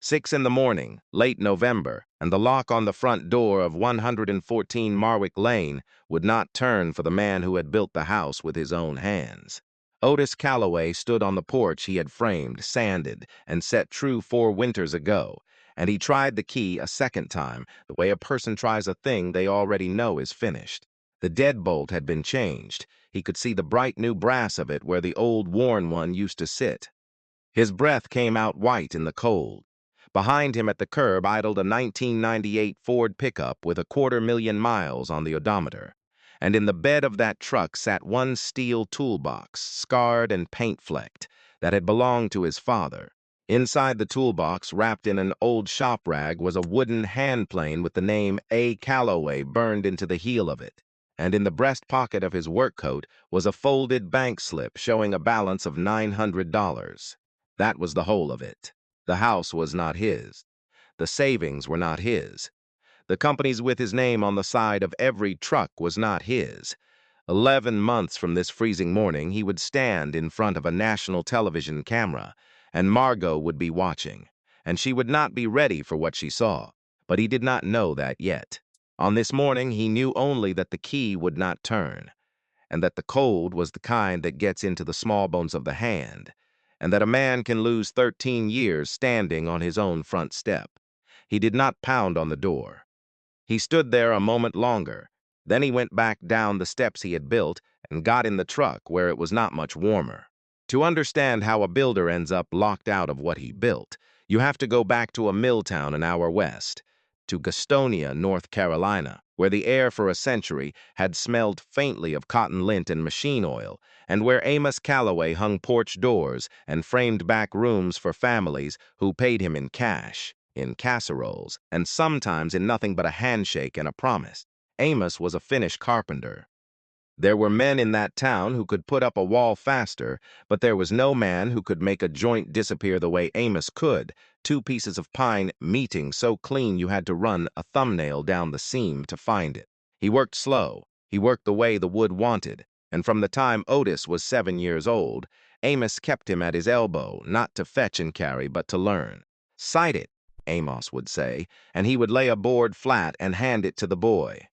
6 in the morning, late November, and the lock on the front door of 114 Marwick Lane would not turn for the man who had built the house with his own hands. Otis Calloway stood on the porch he had framed, sanded, and set true 4 winters ago, and he tried the key a second time, the way a person tries a thing they already know is finished. The deadbolt had been changed. He could see the bright new brass of it where the old worn one used to sit. His breath came out white in the cold. Behind him at the curb idled a 1998 Ford pickup with 250,000 miles on the odometer, and in the bed of that truck sat one steel toolbox, scarred and paint-flecked, that had belonged to his father. Inside the toolbox, wrapped in an old shop rag, was a wooden hand plane with the name A. Calloway burned into the heel of it, and in the breast pocket of his work coat was a folded bank slip showing a balance of $900. That was the whole of it. The house was not his. The savings were not his. The companies with his name on the side of every truck was not his. 11 months from this freezing morning, he would stand in front of a national television camera, and Margot would be watching, and she would not be ready for what she saw, but he did not know that yet. On this morning, he knew only that the key would not turn, and that the cold was the kind that gets into the small bones of the hand, and that a man can lose 13 years standing on his own front step. He did not pound on the door. He stood there a moment longer. Then he went back down the steps he had built and got in the truck where it was not much warmer. To understand how a builder ends up locked out of what he built, you have to go back to a mill town an hour west, to Gastonia, North Carolina, where the air for a century had smelled faintly of cotton lint and machine oil, and where Amos Calloway hung porch doors and framed back rooms for families who paid him in cash, in casseroles, and sometimes in nothing but a handshake and a promise. Amos was a Finnish carpenter. There were men in that town who could put up a wall faster, but there was no man who could make a joint disappear the way Amos could, 2 pieces of pine meeting so clean you had to run a thumbnail down the seam to find it. He worked slow. He worked the way the wood wanted, and from the time Otis was 7 years old, Amos kept him at his elbow, not to fetch and carry, but to learn. "Sight it," Amos would say, and he would lay a board flat and hand it to the boy.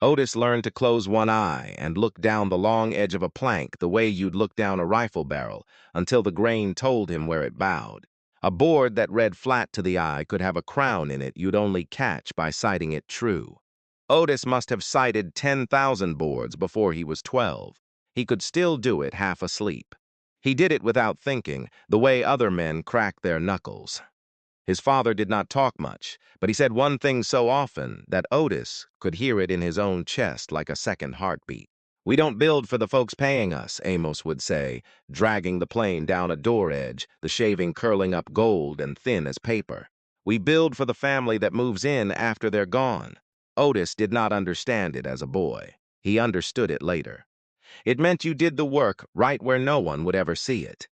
Otis learned to close one eye and look down the long edge of a plank the way you'd look down a rifle barrel until the grain told him where it bowed. A board that read flat to the eye could have a crown in it you'd only catch by sighting it true. Otis must have sighted 10,000 boards before he was 12. He could still do it half asleep. He did it without thinking, the way other men crack their knuckles. His father did not talk much, but he said one thing so often that Otis could hear it in his own chest like a second heartbeat. "We don't build for the folks paying us," Amos would say, dragging the plane down a door edge, the shaving curling up gold and thin as paper. "We build for the family that moves in after they're gone." Otis did not understand it as a boy. He understood it later. It meant you did the work right where no one would ever see it.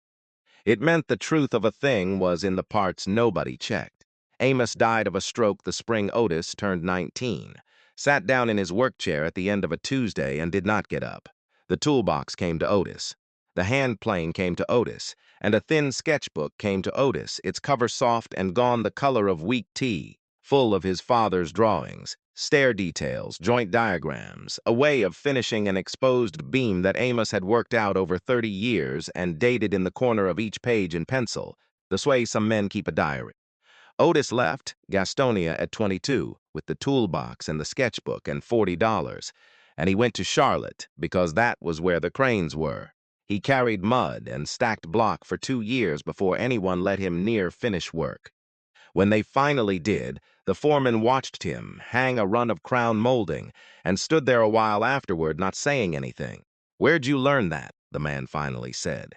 It meant the truth of a thing was in the parts nobody checked. Amos died of a stroke the spring Otis turned 19, sat down in his work chair at the end of a Tuesday and did not get up. The toolbox came to Otis. The hand plane came to Otis, and a thin sketchbook came to Otis, its cover soft and gone the color of weak tea, full of his father's drawings, stair details, joint diagrams, a way of finishing an exposed beam that Amos had worked out over 30 years and dated in the corner of each page in pencil, the way some men keep a diary. Otis left Gastonia at 22 with the toolbox and the sketchbook and $40, and he went to Charlotte because that was where the cranes were. He carried mud and stacked block for 2 years before anyone let him near finish work. When they finally did, the foreman watched him hang a run of crown molding and stood there a while afterward not saying anything. "Where'd you learn that?" the man finally said.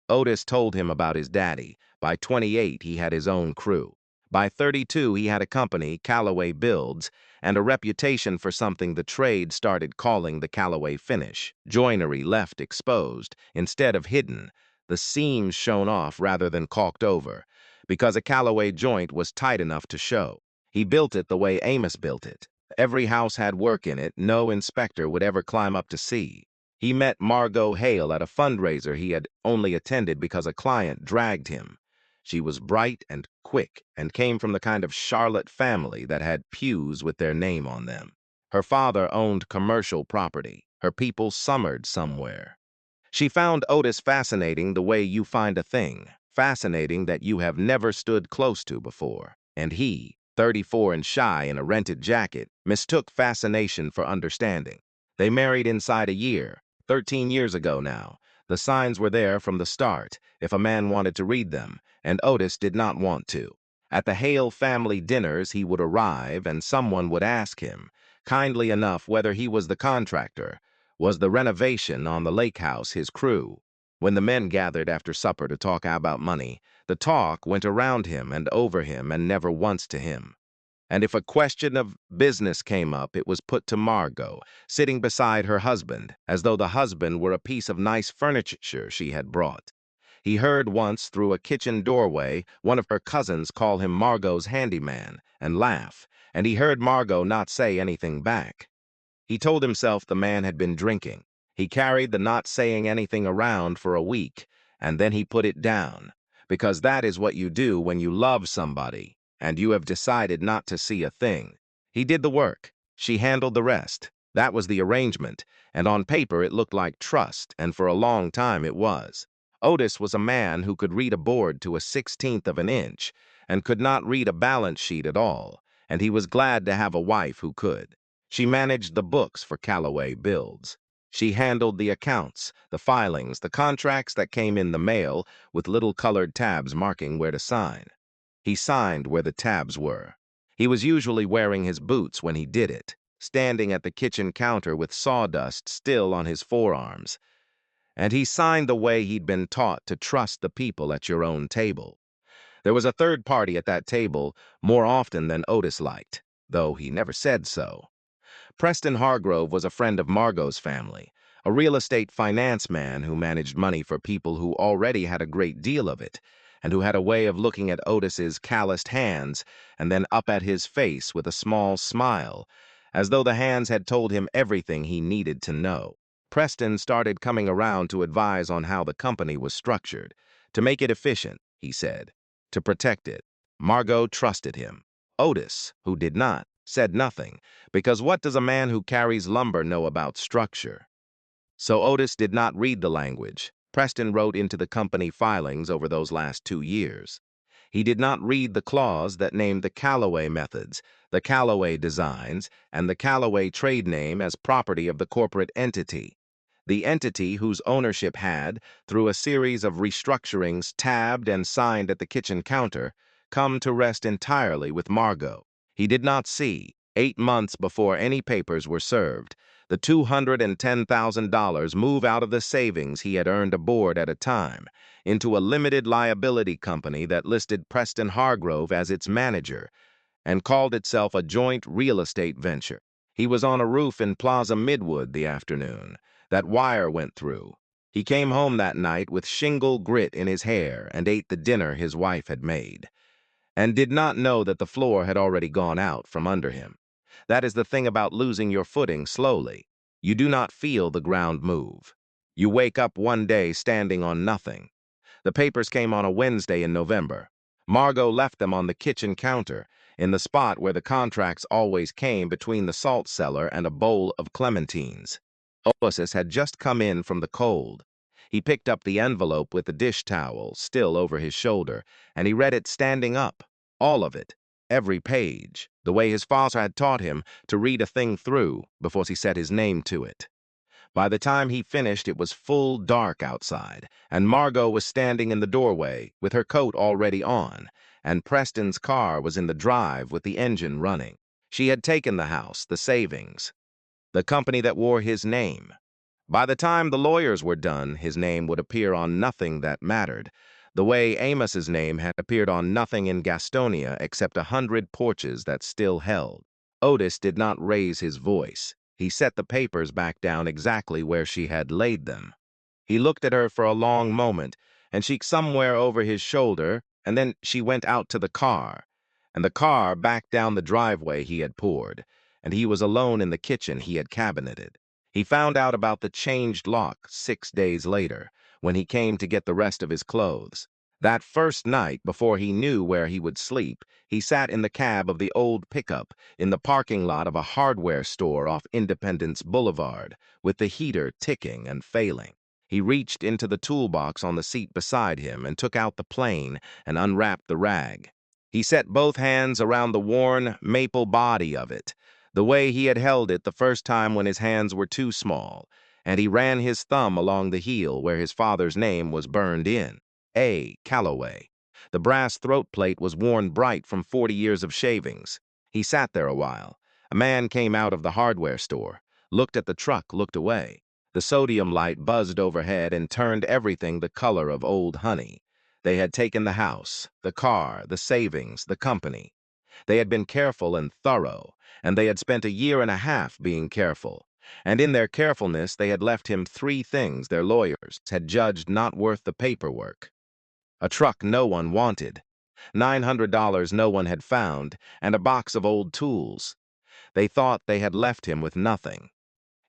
Otis told him about his daddy. By 28, he had his own crew. By 32, he had a company, Calloway Builds, and a reputation for something the trade started calling the Calloway finish. Joinery left exposed instead of hidden. The seams shown off rather than caulked over, because a Calloway joint was tight enough to show. He built it the way Amos built it. Every house had work in it no inspector would ever climb up to see. He met Margot Hale at a fundraiser he had only attended because a client dragged him. She was bright and quick and came from the kind of Charlotte family that had pews with their name on them. Her father owned commercial property. Her people summered somewhere. She found Otis fascinating the way you find a thing, fascinating that you have never stood close to before. And he, 34 and shy in a rented jacket, mistook fascination for understanding. They married inside a year, 13 years ago now. The signs were there from the start, if a man wanted to read them, and Otis did not want to. At the Hale family dinners he would arrive and someone would ask him, kindly enough, whether he was the contractor. Was the renovation on the lake house his crew? When the men gathered after supper to talk about money, the talk went around him and over him and never once to him. And if a question of business came up, it was put to Margot, sitting beside her husband, as though the husband were a piece of nice furniture she had brought. He heard once through a kitchen doorway one of her cousins call him Margot's handyman and laugh, and he heard Margot not say anything back. He told himself the man had been drinking. He carried the not saying anything around for a week, and then he put it down, because that is what you do when you love somebody, and you have decided not to see a thing. He did the work. She handled the rest. That was the arrangement, and on paper it looked like trust, and for a long time it was. Otis was a man who could read a board to a 16th of an inch, and could not read a balance sheet at all, and he was glad to have a wife who could. She managed the books for Calloway Builds. She handled the accounts, the filings, the contracts that came in the mail with little colored tabs marking where to sign. He signed where the tabs were. He was usually wearing his boots when he did it, standing at the kitchen counter with sawdust still on his forearms. And he signed the way he'd been taught to trust the people at your own table. There was a third party at that table more often than Otis liked, though he never said so. Preston Hargrove was a friend of Margot's family, a real estate finance man who managed money for people who already had a great deal of it, and who had a way of looking at Otis's calloused hands and then up at his face with a small smile, as though the hands had told him everything he needed to know. Preston started coming around to advise on how the company was structured, to make it efficient, he said, to protect it. Margot trusted him. Otis, who did not, said nothing, because what does a man who carries lumber know about structure? So Otis did not read the language. Preston wrote into the company filings over those last 2 years. He did not read the clause that named the Calloway methods, the Calloway designs, and the Calloway trade name as property of the corporate entity. The entity whose ownership had, through a series of restructurings tabbed and signed at the kitchen counter, come to rest entirely with Margot. He did not see, 8 months before any papers were served, the $210,000 move out of the savings he had earned aboard at a time into a limited liability company that listed Preston Hargrove as its manager and called itself a joint real estate venture. He was on a roof in Plaza Midwood the afternoon that wire went through. He came home that night with shingle grit in his hair and ate the dinner his wife had made, and did not know that the floor had already gone out from under him. That is the thing about losing your footing slowly. You do not feel the ground move. You wake up one day standing on nothing. The papers came on a Wednesday in November. Margot left them on the kitchen counter, in the spot where the contracts always came between the salt cellar and a bowl of clementines. Otis had just come in from the cold. He picked up the envelope with the dish towel still over his shoulder, and he read it standing up, all of it, every page, the way his father had taught him to read a thing through before he set his name to it. By the time he finished, it was full dark outside, and Margot was standing in the doorway with her coat already on, and Preston's car was in the drive with the engine running. She had taken the house, the savings, the company that wore his name. By the time the lawyers were done, his name would appear on nothing that mattered, the way Amos's name had appeared on nothing in Gastonia except 100 porches that still held. Otis did not raise his voice. He set the papers back down exactly where she had laid them. He looked at her for a long moment, and she somewhere over his shoulder, and then she went out to the car, and the car backed down the driveway he had poured, and he was alone in the kitchen he had cabineted. He found out about the changed lock 6 days later, when he came to get the rest of his clothes. That first night, before he knew where he would sleep, he sat in the cab of the old pickup in the parking lot of a hardware store off Independence Boulevard, with the heater ticking and failing. He reached into the toolbox on the seat beside him and took out the plane and unwrapped the rag. He set both hands around the worn maple body of it, the way he had held it the first time when his hands were too small, and he ran his thumb along the heel where his father's name was burned in. A. Calloway. The brass throat plate was worn bright from 40 years of shavings. He sat there a while. A man came out of the hardware store, looked at the truck, looked away. The sodium light buzzed overhead and turned everything the color of old honey. They had taken the house, the car, the savings, the company. They had been careful and thorough, and they had spent a year and a half being careful. And in their carefulness they had left him 3 things their lawyers had judged not worth the paperwork. A truck no one wanted, $900 no one had found, and a box of old tools. They thought they had left him with nothing.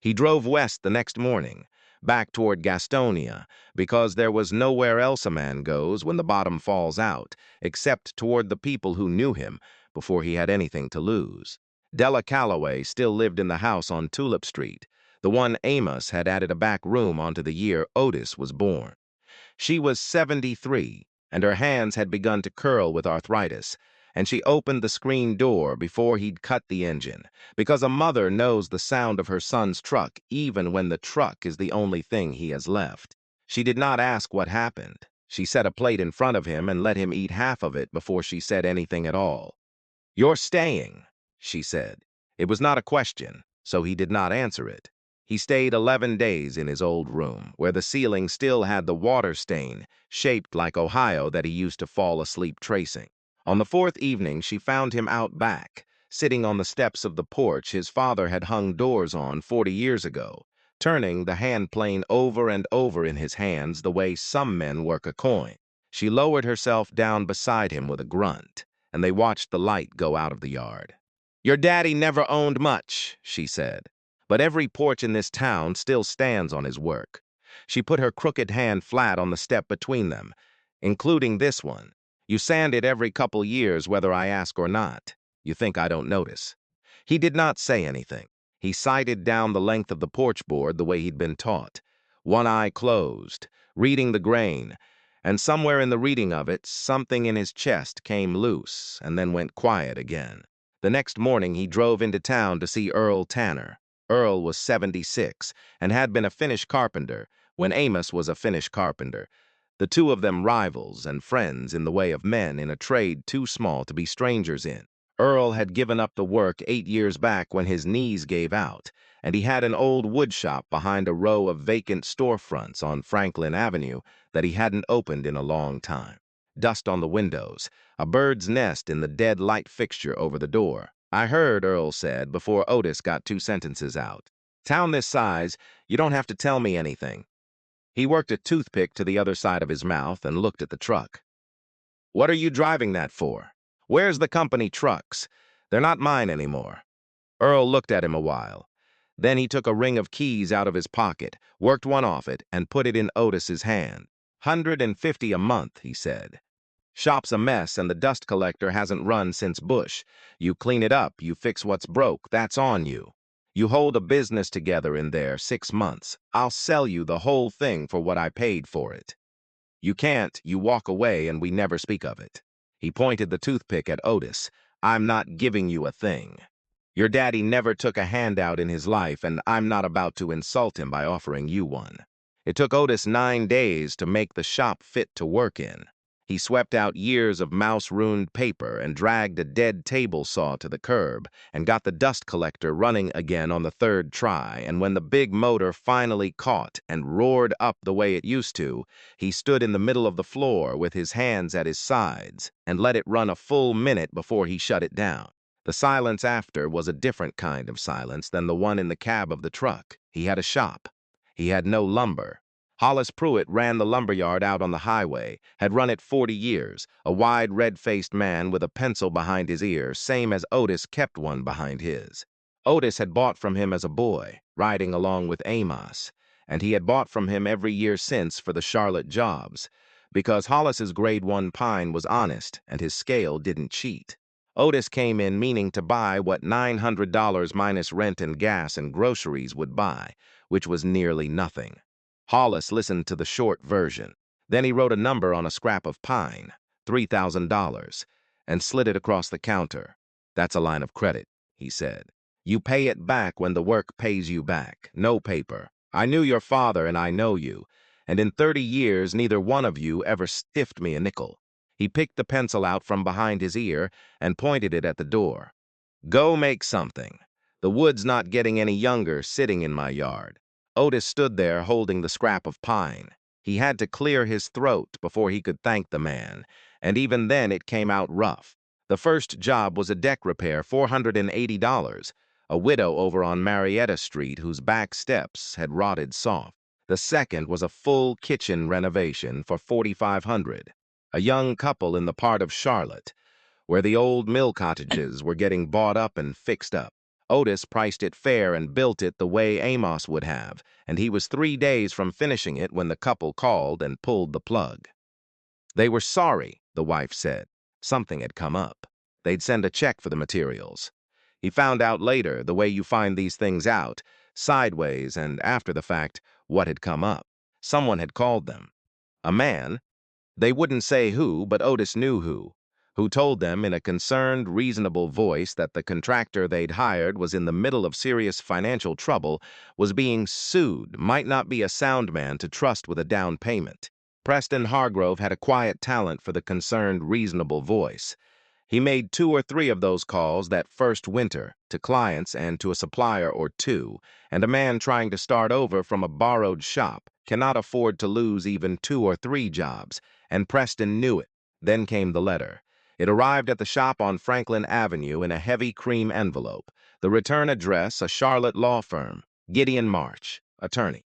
He drove west the next morning, back toward Gastonia, because there was nowhere else a man goes when the bottom falls out, except toward the people who knew him before he had anything to lose. Della Calloway still lived in the house on Tulip Street, the one Amos had added a back room onto the year Otis was born. She was 73, and her hands had begun to curl with arthritis, and she opened the screen door before he'd cut the engine, because a mother knows the sound of her son's truck even when the truck is the only thing he has left. She did not ask what happened. She set a plate in front of him and let him eat half of it before she said anything at all. "You're staying," she said. It was not a question, so he did not answer it. He stayed 11 days in his old room, where the ceiling still had the water stain, shaped like Ohio, that he used to fall asleep tracing. On the 4th evening, she found him out back, sitting on the steps of the porch his father had hung doors on 40 years ago, turning the hand plane over and over in his hands the way some men work a coin. She lowered herself down beside him with a grunt, and they watched the light go out of the yard. "Your daddy never owned much," she said, "but every porch in this town still stands on his work." She put her crooked hand flat on the step between them, including this one. "You sand it every couple years whether I ask or not. You think I don't notice." He did not say anything. He sighted down the length of the porch board the way he'd been taught, one eye closed, reading the grain, and somewhere in the reading of it, something in his chest came loose and then went quiet again. The next morning he drove into town to see Earl Tanner. Earl was 76 and had been a Finnish carpenter when Amos was a Finnish carpenter, the two of them rivals and friends in the way of men in a trade too small to be strangers in. Earl had given up the work 8 years back when his knees gave out, and he had an old wood shop behind a row of vacant storefronts on Franklin Avenue that he hadn't opened in a long time. Dust on the windows, a bird's nest in the dead light fixture over the door. "I heard," Earl said before Otis got 2 sentences out. "Town this size, you don't have to tell me anything." He worked a toothpick to the other side of his mouth and looked at the truck. "What are you driving that for? Where's the company trucks? They're not mine anymore." Earl looked at him a while. Then he took a ring of keys out of his pocket, worked one off it, and put it in Otis's hand. "150 a month," he said. "Shop's a mess and the dust collector hasn't run since Bush. You clean it up, you fix what's broke, that's on you. You hold a business together in there 6 months. I'll sell you the whole thing for what I paid for it. You can't, you walk away and we never speak of it." He pointed the toothpick at Otis. "I'm not giving you a thing. Your daddy never took a handout in his life, and I'm not about to insult him by offering you one." It took Otis 9 days to make the shop fit to work in. He swept out years of mouse-ruined paper and dragged a dead table saw to the curb and got the dust collector running again on the 3rd try, and when the big motor finally caught and roared up the way it used to, he stood in the middle of the floor with his hands at his sides and let it run a full minute before he shut it down. The silence after was a different kind of silence than the one in the cab of the truck. He had a shop. He had no lumber. Hollis Pruitt ran the lumberyard out on the highway, had run it 40 years, a wide, red-faced man with a pencil behind his ear, same as Otis kept one behind his. Otis had bought from him as a boy, riding along with Amos, and he had bought from him every year since for the Charlotte jobs, because Hollis's grade 1 pine was honest and his scale didn't cheat. Otis came in meaning to buy what $900 minus rent and gas and groceries would buy, which was nearly nothing. Hollis listened to the short version. Then he wrote a number on a scrap of pine, $3,000, and slid it across the counter. "That's a line of credit," he said. "You pay it back when the work pays you back. No paper. I knew your father and I know you, and in 30 years neither one of you ever stiffed me a nickel." He picked the pencil out from behind his ear and pointed it at the door. "Go make something. The wood's not getting any younger sitting in my yard." Otis stood there holding the scrap of pine. He had to clear his throat before he could thank the man, and even then it came out rough. The first job was a deck repair, $480, a widow over on Marietta Street whose back steps had rotted soft. The second was a full kitchen renovation for $4,500. A young couple in the part of Charlotte where the old mill cottages were getting bought up and fixed up. Otis priced it fair and built it the way Amos would have, and he was 3 days from finishing it when the couple called and pulled the plug. They were sorry, the wife said. Something had come up. They'd send a check for the materials. He found out later, the way you find these things out, sideways and after the fact, what had come up. Someone had called them. A man. They wouldn't say who, but Otis knew who told them in a concerned, reasonable voice that the contractor they'd hired was in the middle of serious financial trouble, was being sued, might not be a sound man to trust with a down payment. Preston Hargrove had a quiet talent for the concerned, reasonable voice. He made 2 or 3 of those calls that first winter, to clients and to a supplier or 2, and a man trying to start over from a borrowed shop cannot afford to lose even 2 or 3 jobs, and Preston knew it. Then came the letter. It arrived at the shop on Franklin Avenue in a heavy cream envelope. The return address, a Charlotte law firm, Gideon March, attorney.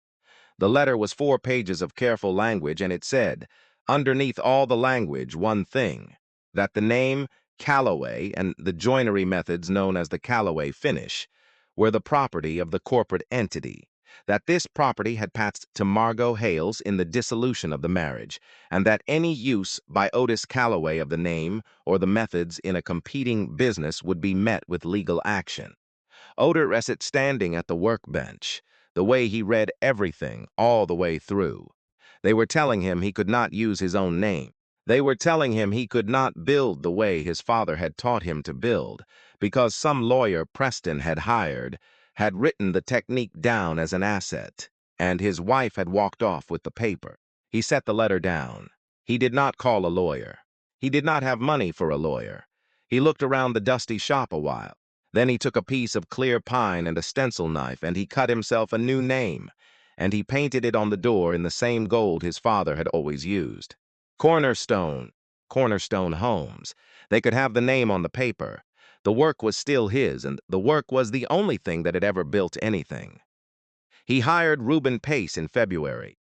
The letter was 4 pages of careful language, and it said, underneath all the language, one thing, that the name Calloway and the joinery methods known as the Calloway finish were the property of the corporate entity, that this property had passed to Margot Hales in the dissolution of the marriage, and that any use by Otis Calloway of the name or the methods in a competing business would be met with legal action. Otis standing at the workbench, the way he read everything all the way through. They were telling him he could not use his own name. They were telling him he could not build the way his father had taught him to build, because some lawyer Preston had hired had written the technique down as an asset, and his wife had walked off with the paper. He set the letter down. He did not call a lawyer. He did not have money for a lawyer. He looked around the dusty shop a while. Then he took a piece of clear pine and a stencil knife, and he cut himself a new name, and he painted it on the door in the same gold his father had always used. Cornerstone Homes. They could have the name on the paper. The work was still his, and the work was the only thing that had ever built anything. He hired Reuben Pace in February.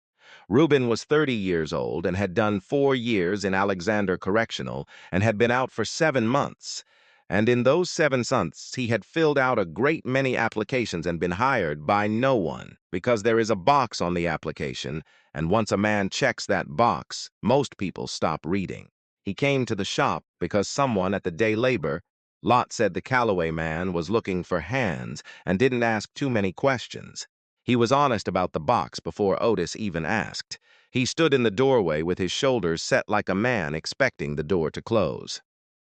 Reuben was 30 years old and had done 4 years in Alexander Correctional and had been out for 7 months. And in those 7 months, he had filled out a great many applications and been hired by no one, because there is a box on the application, and once a man checks that box, most people stop reading. He came to the shop because someone at the day labor lot said the Calloway man was looking for hands and didn't ask too many questions. He was honest about the box before Otis even asked. He stood in the doorway with his shoulders set like a man expecting the door to close.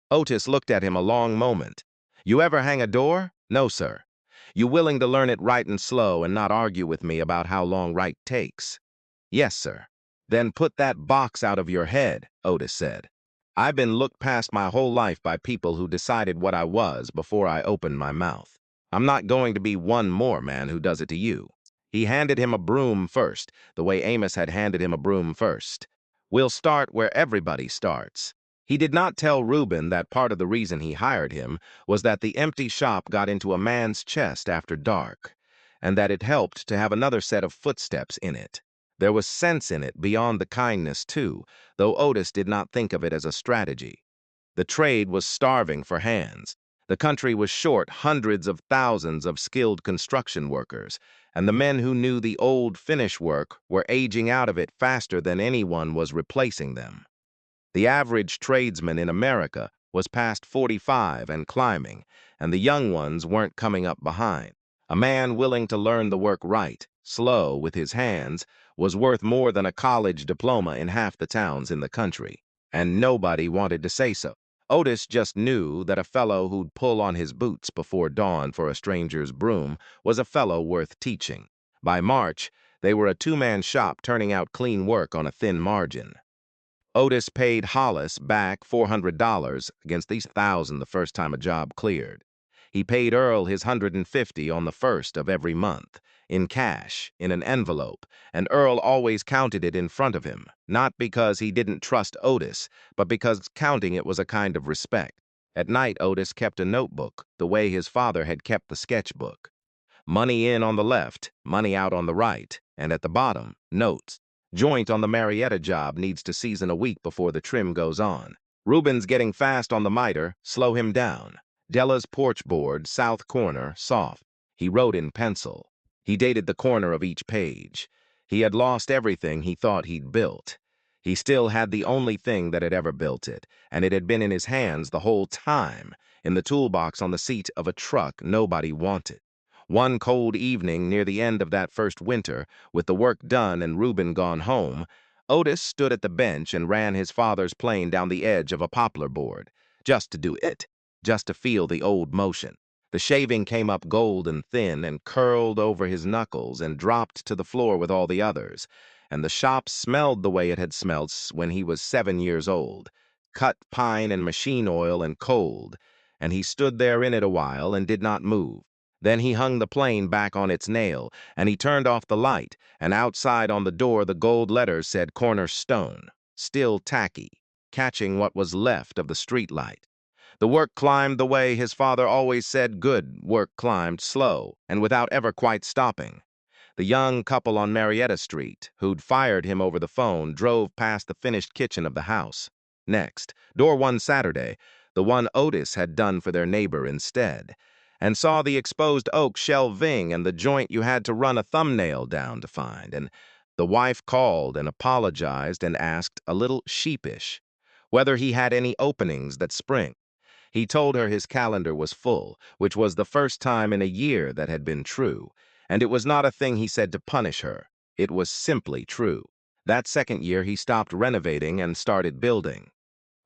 Otis looked at him a long moment. "You ever hang a door?" "No, sir." "You willing to learn it right and slow and not argue with me about how long right takes?" "Yes, sir." "Then put that box out of your head," Otis said. "I've been looked past my whole life by people who decided what I was before I opened my mouth. I'm not going to be one more man who does it to you." He handed him a broom first, the way Amos had handed him a broom first. "We'll start where everybody starts." He did not tell Reuben that part of the reason he hired him was that the empty shop got into a man's chest after dark, and that it helped to have another set of footsteps in it. There was sense in it beyond the kindness, too, though Otis did not think of it as a strategy. The trade was starving for hands. The country was short hundreds of thousands of skilled construction workers, and the men who knew the old finish work were aging out of it faster than anyone was replacing them. The average tradesman in America was past 45 and climbing, and the young ones weren't coming up behind. A man willing to learn the work right, slow, with his hands, was worth more than a college diploma in half the towns in the country, and nobody wanted to say so. Otis just knew that a fellow who'd pull on his boots before dawn for a stranger's broom was a fellow worth teaching. By March, they were a two-man shop turning out clean work on a thin margin. Otis paid Hollis back $400 against these $1,000 the first time a job cleared. He paid Earl his $150 on the first of every month, in cash, in an envelope, and Earl always counted it in front of him, not because he didn't trust Otis, but because counting it was a kind of respect. At night, Otis kept a notebook, the way his father had kept the sketchbook. Money in on the left, money out on the right, and at the bottom, notes. Joint on the Marietta job needs to season a week before the trim goes on. Reuben's getting fast on the miter, slow him down. Della's porch board, south corner, soft. He wrote in pencil. He dated the corner of each page. He had lost everything he thought he'd built. He still had the only thing that had ever built it, and it had been in his hands the whole time, in the toolbox on the seat of a truck nobody wanted. One cold evening near the end of that first winter, with the work done and Reuben gone home, Otis stood at the bench and ran his father's plane down the edge of a poplar board, just to do it, just to feel the old motion. The shaving came up gold and thin and curled over his knuckles and dropped to the floor with all the others, and the shop smelled the way it had smelled when he was 7 years old, cut pine and machine oil and cold, and he stood there in it a while and did not move. Then he hung the plane back on its nail, and he turned off the light, and outside on the door the gold letters said Corner Stone, still tacky, catching what was left of the street light. The work climbed the way his father always said good work climbed, slow, and without ever quite stopping. The young couple on Marietta Street, who'd fired him over the phone, drove past the finished kitchen of the house. Next, door one Saturday, the one Otis had done for their neighbor instead, and saw the exposed oak shelving and the joint you had to run a thumbnail down to find, and the wife called and apologized and asked, a little sheepish, whether he had any openings that spring. He told her his calendar was full, which was the first time in a year that had been true, and it was not a thing he said to punish her. It was simply true. That second year he stopped renovating and started building.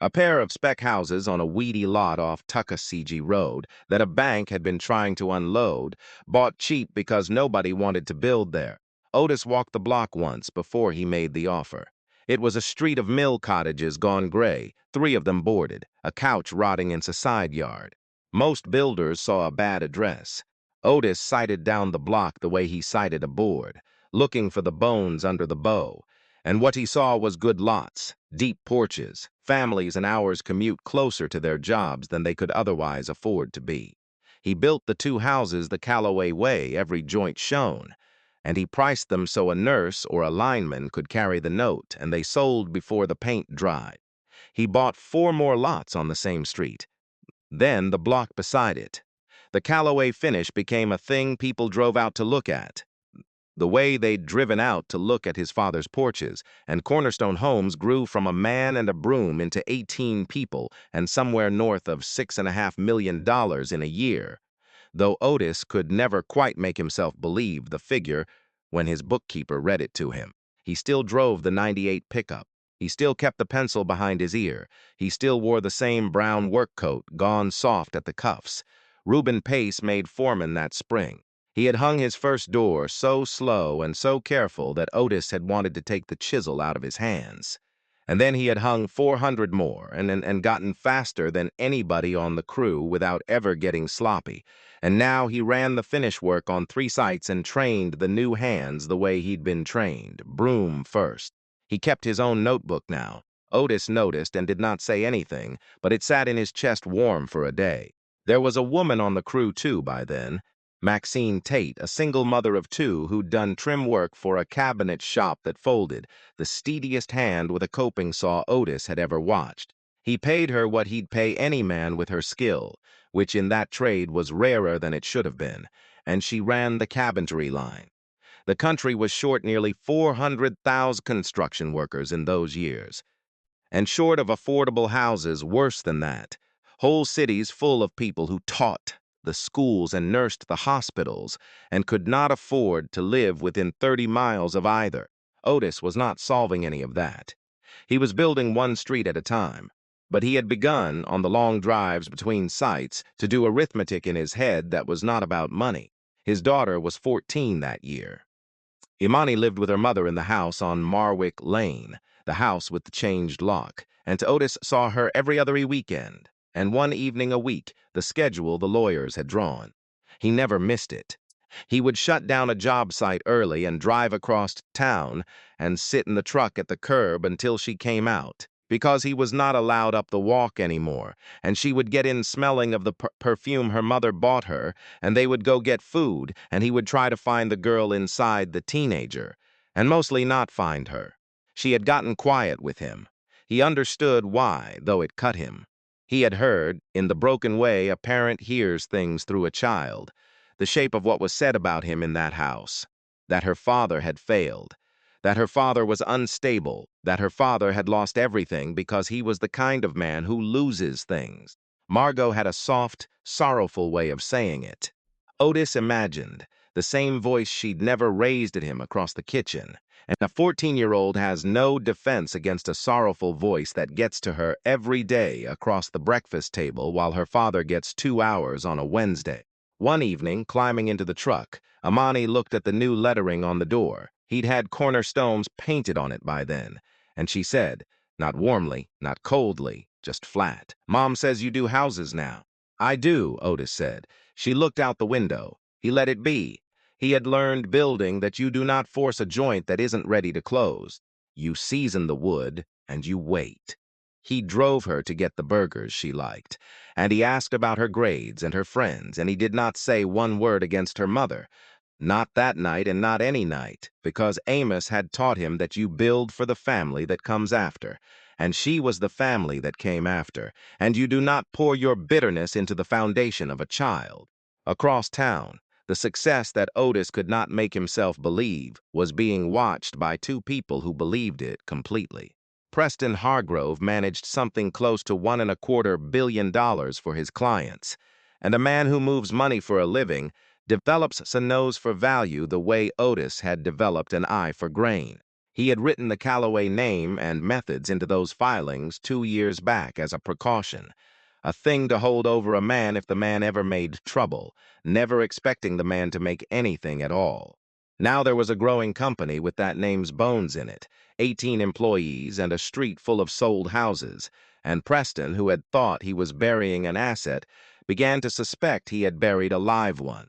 A pair of spec houses on a weedy lot off Tuckasegee Road that a bank had been trying to unload, bought cheap because nobody wanted to build there. Otis walked the block once before he made the offer. It was a street of mill cottages gone gray, 3 of them boarded, a couch rotting in a side yard. Most builders saw a bad address. Otis sighted down the block the way he sighted a board, looking for the bones under the bow, and what he saw was good lots, deep porches, families an hour's commute closer to their jobs than they could otherwise afford to be. He built the 2 houses the Calloway way, every joint shown, and he priced them so a nurse or a lineman could carry the note, and they sold before the paint dried. He bought 4 more lots on the same street, then the block beside it. The Calloway finish became a thing people drove out to look at, the way they'd driven out to look at his father's porches, and Cornerstone Homes grew from a man and a broom into 18 people and somewhere north of $6.5 million in a year, though Otis could never quite make himself believe the figure when his bookkeeper read it to him. He still drove the '98 pickup. He still kept the pencil behind his ear. He still wore the same brown work coat, gone soft at the cuffs. Reuben Pace made foreman that spring. He had hung his first door so slow and so careful that Otis had wanted to take the chisel out of his hands. And then he had hung 400 more and gotten faster than anybody on the crew without ever getting sloppy. And now he ran the finish work on 3 sites and trained the new hands the way he'd been trained, broom first. He kept his own notebook now. Otis noticed and did not say anything, but it sat in his chest warm for a day. There was a woman on the crew, too, by then. Maxine Tate, a single mother of 2 who'd done trim work for a cabinet shop that folded, the steadiest hand with a coping saw Otis had ever watched. He paid her what he'd pay any man with her skill, which in that trade was rarer than it should have been, and she ran the cabinetry line. The country was short nearly 400,000 construction workers in those years. And short of affordable houses, worse than that, whole cities full of people who taught the schools and nursed the hospitals and could not afford to live within 30 miles of either. Otis was not solving any of that. He was building one street at a time, but he had begun, on the long drives between sites, to do arithmetic in his head that was not about money. His daughter was 14 that year. Imani lived with her mother in the house on Marwick Lane, the house with the changed lock, and Otis saw her every other weekend, and one evening a week, the schedule the lawyers had drawn. He never missed it. He would shut down a job site early and drive across town and sit in the truck at the curb until she came out, because he was not allowed up the walk anymore, and she would get in smelling of the perfume her mother bought her, and they would go get food, and he would try to find the girl inside, the teenager, and mostly not find her. She had gotten quiet with him. He understood why, though it cut him. He had heard, in the broken way a parent hears things through a child, the shape of what was said about him in that house, that her father had failed, that her father was unstable, that her father had lost everything because he was the kind of man who loses things. Margot had a soft, sorrowful way of saying it. Otis imagined the same voice she'd never raised at him across the kitchen, and a 14-year-old has no defense against a sorrowful voice that gets to her every day across the breakfast table while her father gets 2 hours on a Wednesday. One evening, climbing into the truck, Imani looked at the new lettering on the door. He'd had cornerstones painted on it by then, and she said, not warmly, not coldly, just flat, "Mom says you do houses now." "I do," Otis said. She looked out the window. He let it be. He had learned building that you do not force a joint that isn't ready to close. You season the wood, and you wait. He drove her to get the burgers she liked, and he asked about her grades and her friends, and he did not say one word against her mother. Not that night and not any night, because Amos had taught him that you build for the family that comes after, and she was the family that came after, and you do not pour your bitterness into the foundation of a child. Across town, the success that Otis could not make himself believe was being watched by two people who believed it completely. Preston Hargrove managed something close to $1.25 billion for his clients, and a man who moves money for a living develops a nose for value the way Otis had developed an eye for grain. He had written the Calloway name and methods into those filings 2 years back as a precaution, a thing to hold over a man if the man ever made trouble, never expecting the man to make anything at all. Now there was a growing company with that name's bones in it, 18 employees and a street full of sold houses, and Preston, who had thought he was burying an asset, began to suspect he had buried a live one.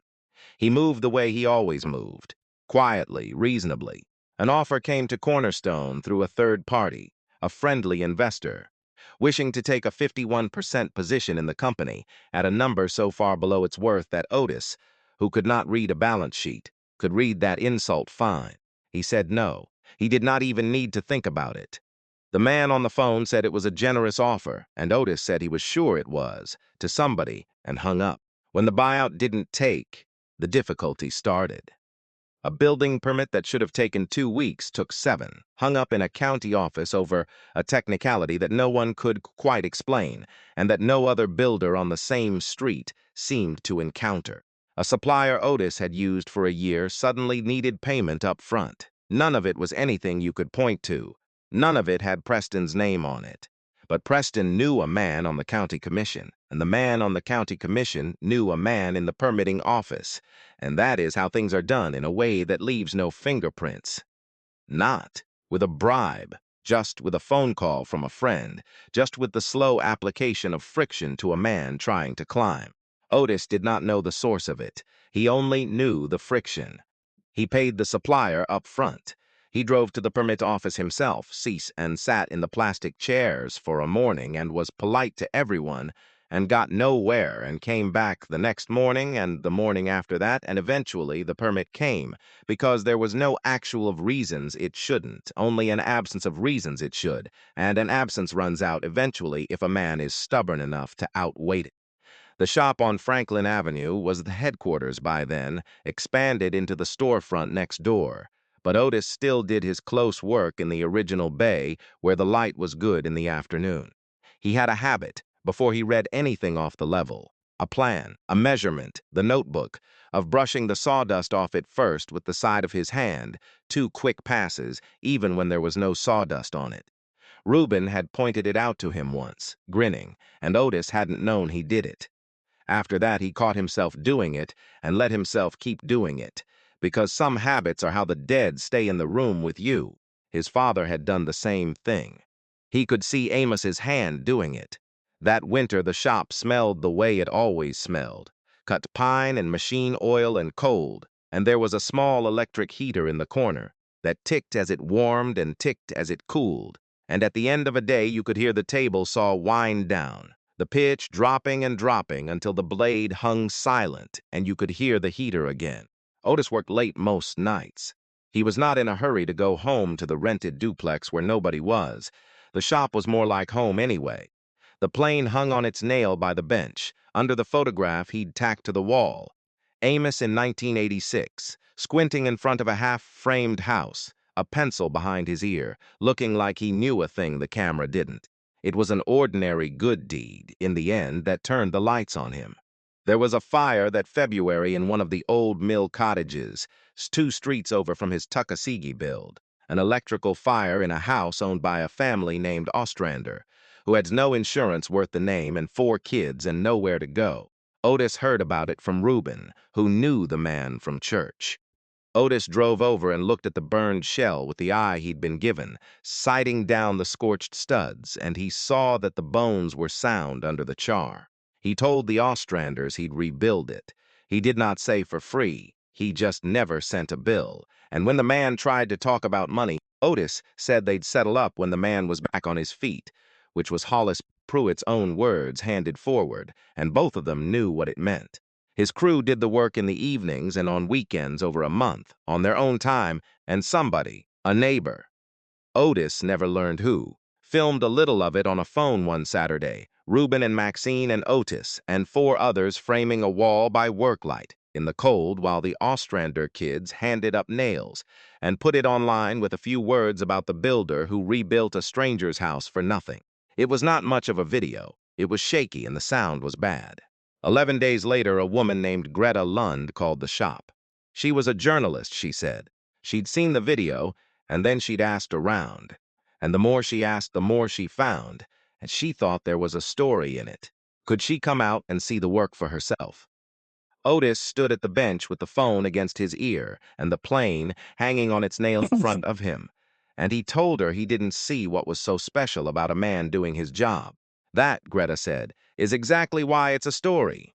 He moved the way he always moved, quietly, reasonably. An offer came to Cornerstone through a third party, a friendly investor, wishing to take a 51% position in the company at a number so far below its worth that Otis, who could not read a balance sheet, could read that insult fine. He said no. He did not even need to think about it. The man on the phone said it was a generous offer, and Otis said he was sure it was, to somebody, and hung up. When the buyout didn't take, the difficulty started. A building permit that should have taken 2 weeks took 7, hung up in a county office over a technicality that no one could quite explain, and that no other builder on the same street seemed to encounter. A supplier Otis had used for a year suddenly needed payment up front. None of it was anything you could point to. None of it had Preston's name on it. But Preston knew a man on the county commission, and the man on the county commission knew a man in the permitting office, and that is how things are done in a way that leaves no fingerprints. Not with a bribe, just with a phone call from a friend, just with the slow application of friction to a man trying to climb. Otis did not know the source of it. He only knew the friction. He paid the supplier up front. He drove to the permit office himself, and sat in the plastic chairs for a morning and was polite to everyone and got nowhere and came back the next morning and the morning after that, and eventually the permit came because there was no actual reasons it shouldn't, only an absence of reasons it should, and an absence runs out eventually if a man is stubborn enough to outwait it. The shop on Franklin Avenue was the headquarters by then, expanded into the storefront next door. But Otis still did his close work in the original bay where the light was good in the afternoon. He had a habit, before he read anything off the level, a plan, a measurement, the notebook, of brushing the sawdust off it first with the side of his hand, 2 quick passes, even when there was no sawdust on it. Reuben had pointed it out to him once, grinning, and Otis hadn't known he did it. After that, he caught himself doing it and let himself keep doing it, because some habits are how the dead stay in the room with you. His father had done the same thing. He could see Amos's hand doing it. That winter, the shop smelled the way it always smelled, cut pine and machine oil and cold, and there was a small electric heater in the corner that ticked as it warmed and ticked as it cooled, and at the end of a day you could hear the table saw wind down, the pitch dropping and dropping until the blade hung silent and you could hear the heater again. Otis worked late most nights. He was not in a hurry to go home to the rented duplex where nobody was. The shop was more like home anyway. The plane hung on its nail by the bench, under the photograph he'd tacked to the wall. Amos in 1986, squinting in front of a half-framed house, a pencil behind his ear, looking like he knew a thing the camera didn't. It was an ordinary good deed, in the end, that turned the lights on him. There was a fire that February in one of the old mill cottages, 2 streets over from his Tuckasegee build, an electrical fire in a house owned by a family named Ostrander, who had no insurance worth the name and 4 kids and nowhere to go. Otis heard about it from Reuben, who knew the man from church. Otis drove over and looked at the burned shell with the eye he'd been given, sighting down the scorched studs, and he saw that the bones were sound under the char. He told the Ostranders he'd rebuild it. He did not say for free. He just never sent a bill. And when the man tried to talk about money, Otis said they'd settle up when the man was back on his feet, which was Hollis Pruitt's own words handed forward, and both of them knew what it meant. His crew did the work in the evenings and on weekends over a month, on their own time, and somebody, a neighbor, Otis never learned who, filmed a little of it on a phone one Saturday, Reuben and Maxine and Otis and 4 others framing a wall by work light in the cold while the Ostrander kids handed up nails and put it online with a few words about the builder who rebuilt a stranger's house for nothing. It was not much of a video. It was shaky and the sound was bad. 11 days later, a woman named Greta Lund called the shop. She was a journalist, she said. She'd seen the video, and then she'd asked around. And the more she asked, the more she found, and she thought there was a story in it. Could she come out and see the work for herself? Otis stood at the bench with the phone against his ear and the plane hanging on its nail in front of him, and he told her he didn't see what was so special about a man doing his job. That, Greta said, is exactly why it's a story.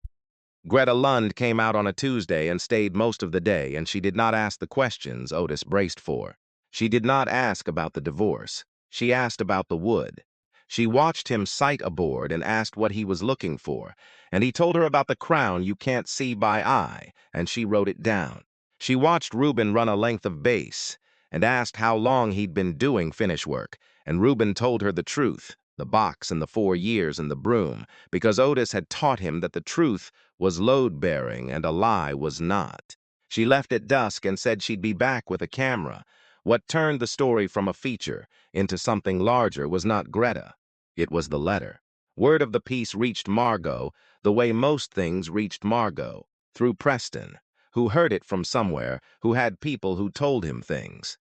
Greta Lund came out on a Tuesday and stayed most of the day, and she did not ask the questions Otis braced for. She did not ask about the divorce. She asked about the wood. She watched him sight a board and asked what he was looking for, and he told her about the crown you can't see by eye, and she wrote it down. She watched Reuben run a length of base and asked how long he'd been doing finish work, and Reuben told her the truth, the box and the 4 years and the broom, because Otis had taught him that the truth was load-bearing and a lie was not. She left at dusk and said she'd be back with a camera. What turned the story from a feature into something larger was not Greta. It was the letter. Word of the piece reached Margot the way most things reached Margot, through Preston, who heard it from somewhere, who had people who told him things.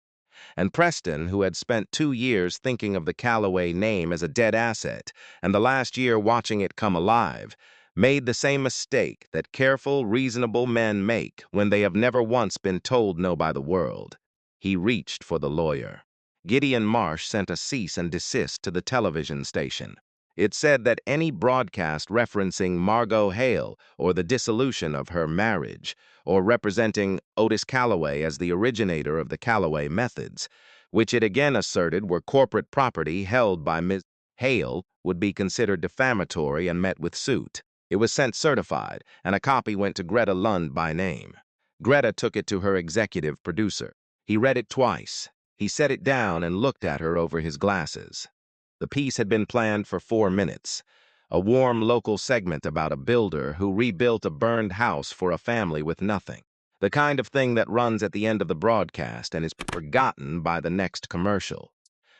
And Preston, who had spent 2 years thinking of the Calloway name as a dead asset, and the last year watching it come alive, made the same mistake that careful, reasonable men make when they have never once been told no by the world. He reached for the lawyer. Gideon Marsh sent a cease and desist to the television station. It said that any broadcast referencing Margot Hale or the dissolution of her marriage, or representing Otis Calloway as the originator of the Calloway methods, which it again asserted were corporate property held by Ms. Hale, would be considered defamatory and met with suit. It was sent certified, and a copy went to Greta Lund by name. Greta took it to her executive producer. He read it twice. He set it down and looked at her over his glasses. The piece had been planned for 4 minutes. A warm local segment about a builder who rebuilt a burned house for a family with nothing. The kind of thing that runs at the end of the broadcast and is forgotten by the next commercial.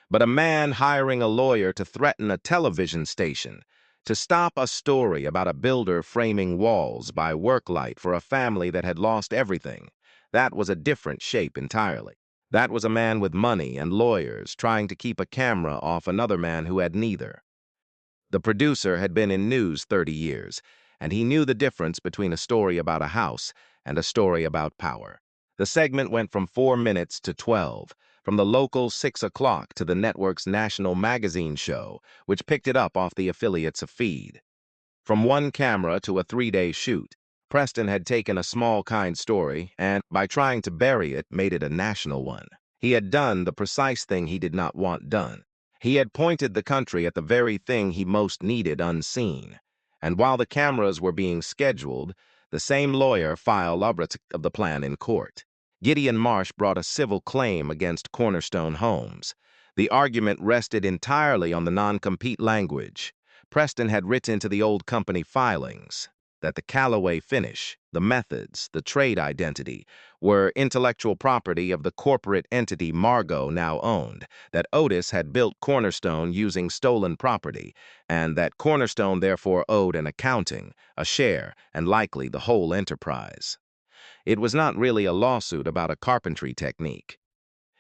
But a man hiring a lawyer to threaten a television station, to stop a story about a builder framing walls by worklight for a family that had lost everything, that was a different shape entirely. That was a man with money and lawyers trying to keep a camera off another man who had neither. The producer had been in news 30 years, and he knew the difference between a story about a house and a story about power. The segment went from 4 minutes to 12, from the local 6 o'clock to the network's national magazine show, which picked it up off the affiliates' feed. From one camera to a 3-day shoot, Preston had taken a small kind story and, by trying to bury it, made it a national one. He had done the precise thing he did not want done. He had pointed the country at the very thing he most needed unseen. And while the cameras were being scheduled, the same lawyer filed of the plan in court. Gideon Marsh brought a civil claim against Cornerstone Homes. The argument rested entirely on the non-compete language. Preston had written into the old company filings that the Calloway finish, the methods, the trade identity, were intellectual property of the corporate entity Margot now owned, that Otis had built Cornerstone using stolen property, and that Cornerstone therefore owed an accounting, a share, and likely the whole enterprise. It was not really a lawsuit about a carpentry technique.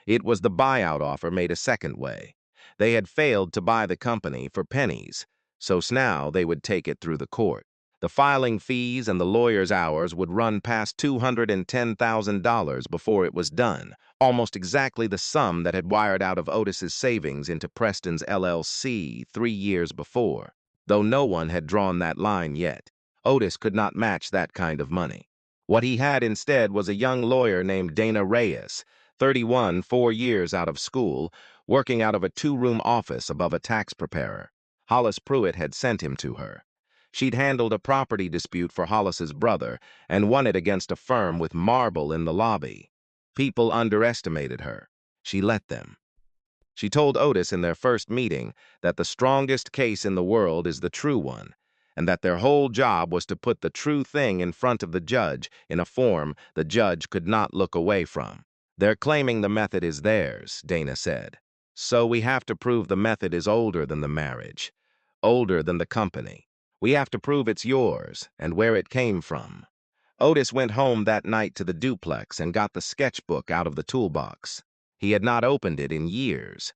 It was the buyout offer made a second way. They had failed to buy the company for pennies, so now they would take it through the court. The filing fees and the lawyer's hours would run past $210,000 before it was done, almost exactly the sum that had wired out of Otis's savings into Preston's LLC 3 years before. Though no one had drawn that line yet, Otis could not match that kind of money. What he had instead was a young lawyer named Dana Reyes, 31, 4 years out of school, working out of a 2-room office above a tax preparer. Hollis Pruitt had sent him to her. She'd handled a property dispute for Hollis's brother and won it against a firm with marble in the lobby. People underestimated her. She let them. She told Otis in their first meeting that the strongest case in the world is the true one, and that their whole job was to put the true thing in front of the judge in a form the judge could not look away from. They're claiming the method is theirs, Dana said. So we have to prove the method is older than the marriage, older than the company. We have to prove it's yours and where it came from. Otis went home that night to the duplex and got the sketchbook out of the toolbox. He had not opened it in years.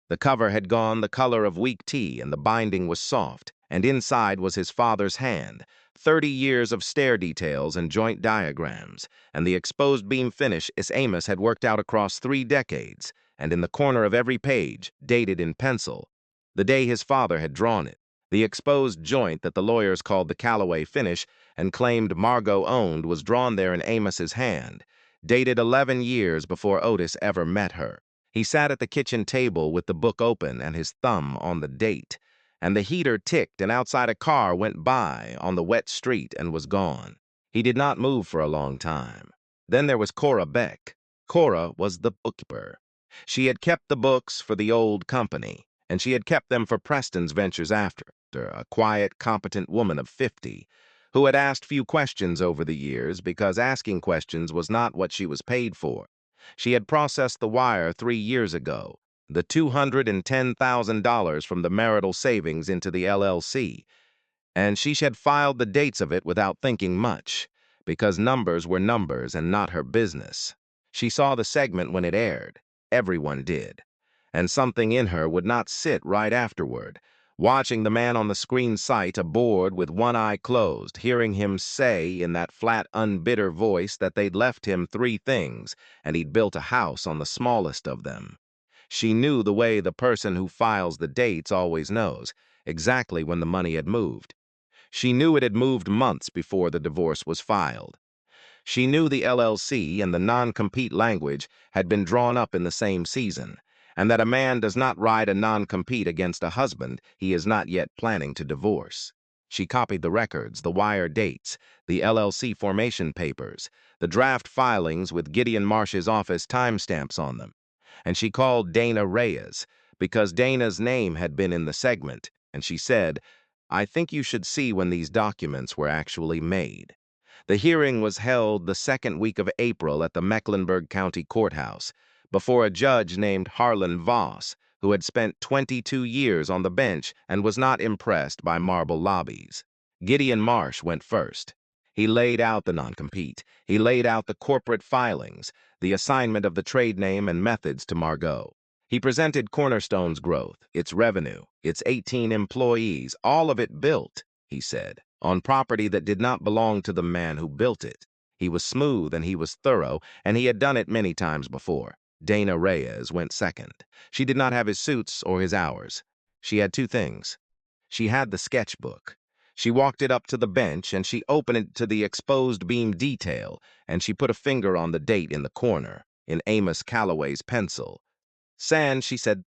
The cover had gone the color of weak tea and the binding was soft, and inside was his father's hand, 30 years of stair details and joint diagrams, and the exposed beam finish Amos had worked out across 3 decades, and in the corner of every page, dated in pencil, the day his father had drawn it. The exposed joint that the lawyers called the Calloway finish and claimed Margot owned was drawn there in Amos's hand, dated 11 years before Otis ever met her. He sat at the kitchen table with the book open and his thumb on the date, and the heater ticked and outside a car went by on the wet street and was gone. He did not move for a long time. Then there was Cora Beck. Cora was the bookkeeper. She had kept the books for the old company, and she had kept them for Preston's ventures after, a quiet, competent woman of 50, who had asked few questions over the years because asking questions was not what she was paid for. She had processed the wire 3 years ago, the $210,000 from the marital savings into the LLC, and she had filed the dates of it without thinking much, because numbers were numbers and not her business. She saw the segment when it aired. Everyone did. And something in her would not sit right afterward, watching the man on the screen sight aboard with one eye closed, hearing him say in that flat, unbitter voice that they'd left him 3 things, and he'd built a house on the smallest of them. She knew the way the person who files the dates always knows, exactly when the money had moved. She knew it had moved months before the divorce was filed. She knew the LLC and the non-compete language had been drawn up in the same season, and that a man does not ride a non-compete against a husband he is not yet planning to divorce. She copied the records, the wire dates, the LLC formation papers, the draft filings with Gideon Marsh's office timestamps on them, and she called Dana Reyes because Dana's name had been in the segment, and she said, "I think you should see when these documents were actually made." The hearing was held the second week of April at the Mecklenburg County Courthouse before a judge named Harlan Voss, who had spent 22 years on the bench and was not impressed by marble lobbies. Gideon Marsh went first. He laid out the non-compete. He laid out the corporate filings, the assignment of the trade name and methods to Margot. He presented Cornerstone's growth, its revenue, its 18 employees, all of it built, he said, on property that did not belong to the man who built it. He was smooth and he was thorough, and he had done it many times before. Dana Reyes went second. She did not have his suits or his hours. She had two things. She had the sketchbook. She walked it up to the bench, and she opened it to the exposed beam detail, and she put a finger on the date in the corner, in Amos Calloway's pencil. "San," she said,